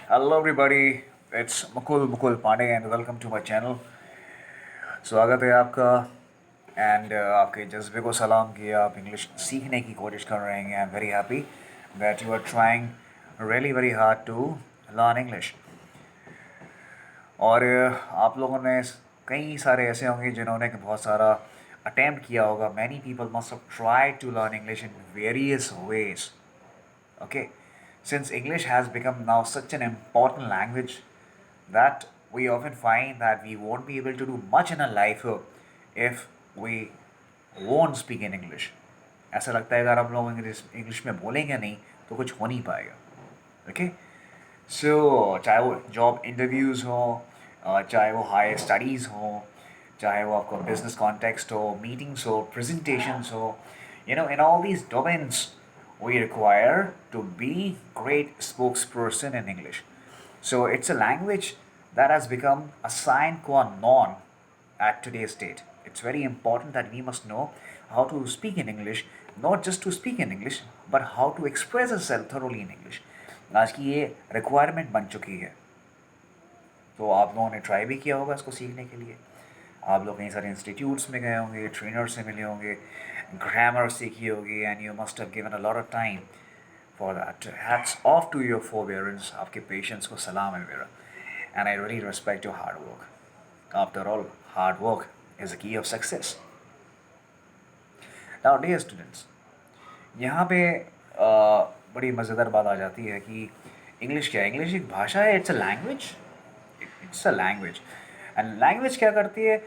Hello everybody, it's Mukul Pandey and welcome to my channel. स्वागत है आपका and आपके जज्बे को सलाम कि आप इंग्लिश सीखने की कोशिश कर रहे हैं. I am very happy that you are trying really very hard to learn English. और आप लोगों में कई सारे ऐसे होंगे जिन्होंने कि बहुत सारा अटेम्प्ट किया होगा. Many people must have tried to learn English in various ways. Okay, since English has become now such an important language that we often find that we won't be able to do much in our life if we won't speak in English. ऐसा लगता है अगर हम लोग English में बोलेंगे नहीं तो कुछ हो नहीं पाएगा. ओके, सो चाहे वो जॉब इंटरव्यूज़ हो, चाहे वो हायर स्टडीज़ हो, चाहे वो आपका बिजनेस कॉन्टेक्स्ट हो, मीटिंग्स हो, प्रेजेंटेशंस हो, in all these domains we require to be great spokesperson in English. So it's a language that has become a sine qua non at today's date. It's very important that we must know how to speak in English, not just to speak in English, but how to express ourselves thoroughly in English. आज की ये requirement बन चुकी है. तो आप लोगों ने ट्राई भी किया होगा इसको सीखने के लिए. आप लोग कई सारे इंस्टीट्यूट्स में गए होंगे, ट्रेनर से मिले होंगे, ग्रामर सीखी होगी and you must have given a lot of time for that. Hats off to your forbearance. आपके पेशेंस को सलाम है मेरा. And I really respect your hard work. After all, hard work is a key of success. Now dear students, यहाँ पे बड़ी मज़ेदार बात आ जाती है कि इंग्लिश क्या है. इंग्लिश एक भाषा है. It's a language. It's a language. And language क्या करती है?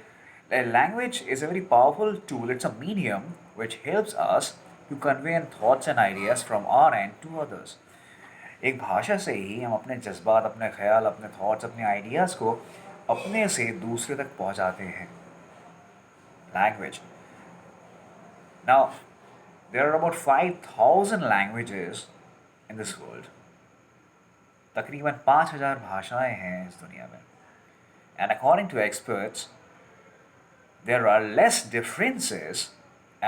Language is a very powerful tool. It's a medium which helps us to convey an thoughts and ideas from our end to others. एक भाषा से ही हम अपने जज्बात, अपने ख्याल, अपने थॉट्स, अपने आइडियाज़ को अपने से दूसरे तक पहुंचाते हैं. Language. Now there are about 5,000 languages in this world. तकरीबन 5,000 भाषाएं हैं इस दुनिया में. And according to experts, there are less differences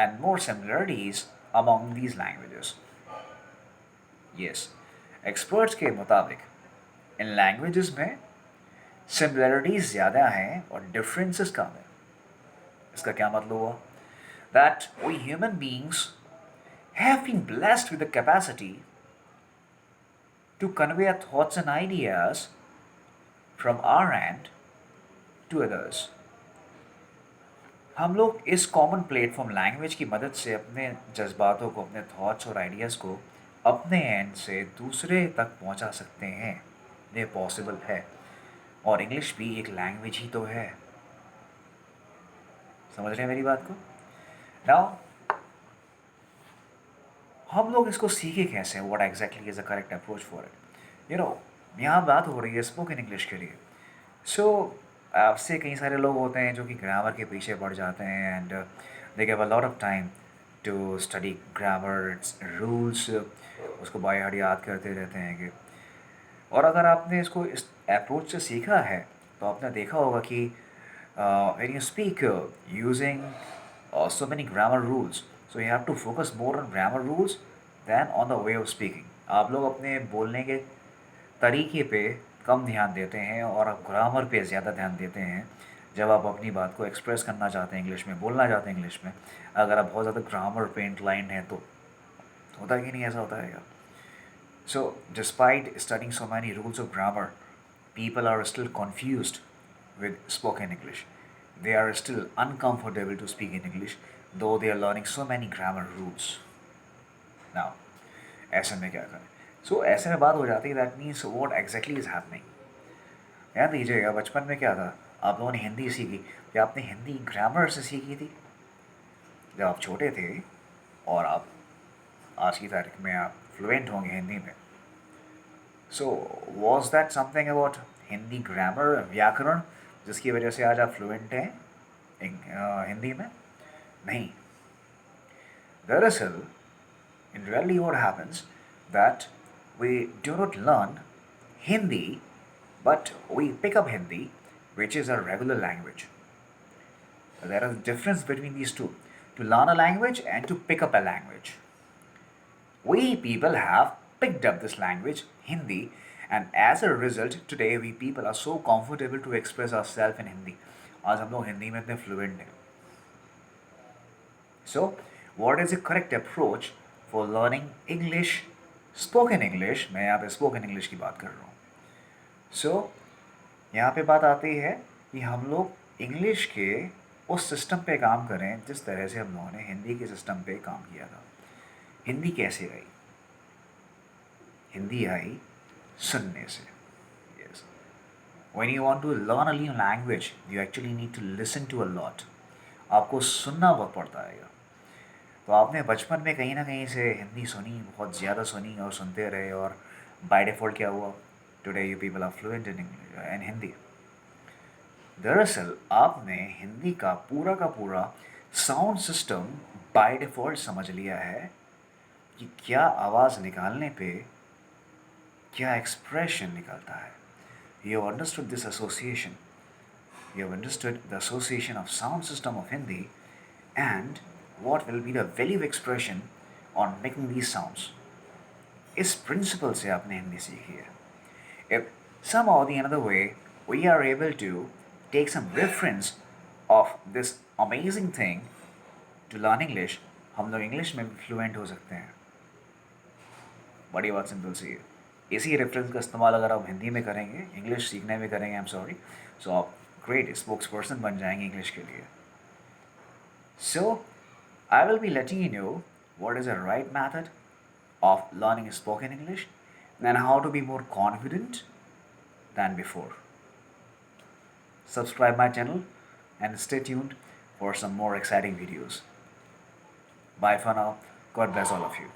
and more similarities among these languages. Yes, experts के मुताबिक इन languages में similarities ज़्यादा हैं और differences कम हैं. इसका क्या मतलब हुआ? That we human beings have been blessed with the capacity to convey our thoughts and ideas from our end to others. हम लोग इस कॉमन प्लेटफॉर्म लैंग्वेज की मदद से अपने जज्बातों को, अपने थॉट्स और आइडियाज़ को अपने एंड से दूसरे तक पहुंचा सकते हैं. ये पॉसिबल है. और इंग्लिश भी एक लैंग्वेज ही तो है. समझ रहे हैं मेरी बात को? नाउ हम लोग इसको सीखे कैसे? What exactly is the correct approach for it? यहाँ बात हो रही है स्पोकन इंग्लिश के लिए. सो आपसे कई सारे लोग होते हैं जो कि ग्रामर के पीछे पड़ जाते हैं and they give a lot of time to study grammar rules. उसको बाय हार्ट याद करते रहते हैं कि. और अगर आपने इसको इस अप्रोच से सीखा है तो आपने देखा होगा कि when you speak using so many grammar rules, so you have to focus more on grammar rules than on the way of speaking. आप लोग अपने बोलने के तरीके पे कम ध्यान देते हैं और आप ग्रामर पे ज़्यादा ध्यान देते हैं जब आप अपनी बात को एक्सप्रेस करना चाहते हैं इंग्लिश में, बोलना चाहते हैं इंग्लिश में. अगर आप बहुत ज़्यादा ग्रामर पे इंक्लाइंड हैं तो होता है कि नहीं, ऐसा होता है क्या? So, despite studying so many rules of grammar, people are still confused with spoken English. They are still uncomfortable to speak in English, though they are learning so many grammar rules. Now, ऐसे में क्या करें? So, ऐसे में बात हो जाती है. That means what exactly is happening? ध्यान दीजिएगा, बचपन में क्या था? आप लोगों ने हिंदी सीखी. क्या आपने हिंदी ग्रामर से सीखी थी जब आप छोटे थे? और आप आज की तारीख में आप फ्लुएंट होंगे हिंदी में. So was that something about Hindi grammar, व्याकरण, जिसकी वजह से आज आप फ्लुएंट हैं हिंदी में? नहीं. दरअसल in reality what happens that we do not learn Hindi, but we pick up Hindi, which is a regular language. There is a difference between these two: to learn a language and to pick up a language. We people have picked up this language, Hindi, And as a result, today we people are so comfortable to express ourselves in Hindi. आज हम लोग हिंदी में इतने fluent हैं. So, what is the correct approach for learning English, spoken English? मैं यहाँ पे spoken English की बात कर रहा हूँ. So, यहाँ पे बात आती है कि हम लोग इंग्लिश के उस सिस्टम पे काम करें जिस तरह से हम लोगों ने हिंदी के सिस्टम पे काम किया था. हिंदी कैसे आई? हिंदी आई सुनने से. Yes. When you want to learn a new language, you actually need to listen to a lot. आपको सुनना बहुत पड़ता है. तो आपने बचपन में कहीं ना कहीं से हिंदी सुनी, बहुत ज़्यादा सुनी और सुनते रहे, और बाय डिफ़ॉल्ट क्या हुआ? Today you people are fluent in Hindi. दरअसल आपने हिंदी का पूरा साउंड सिस्टम बाय डिफ़ॉल्ट समझ लिया है कि क्या आवाज़ निकालने पे क्या एक्सप्रेशन निकलता है. You have understood this association. You have understood the association of sound system of Hindi and what will be the value of expression on making these sounds. इस principle से आपने हिंदी सीखी है. If somehow the another way we are able to take some reference of this amazing thing to learn English, हम लोग English में fluent हो सकते हैं. बड़ी बात सिंपल सी है. इसी रेफरेंस का इस्तेमाल अगर आप हिंदी में करेंगे, इंग्लिश सीखने में करेंगे, आई एम सॉरी, सो आप ग्रेट स्पोक्स पर्सन बन जाएंगे इंग्लिश के लिए. So I will be letting you know what is the right method of learning spoken English and how to be more confident than before. Subscribe my channel and stay tuned for some more exciting videos. Bye for now. God bless all of you.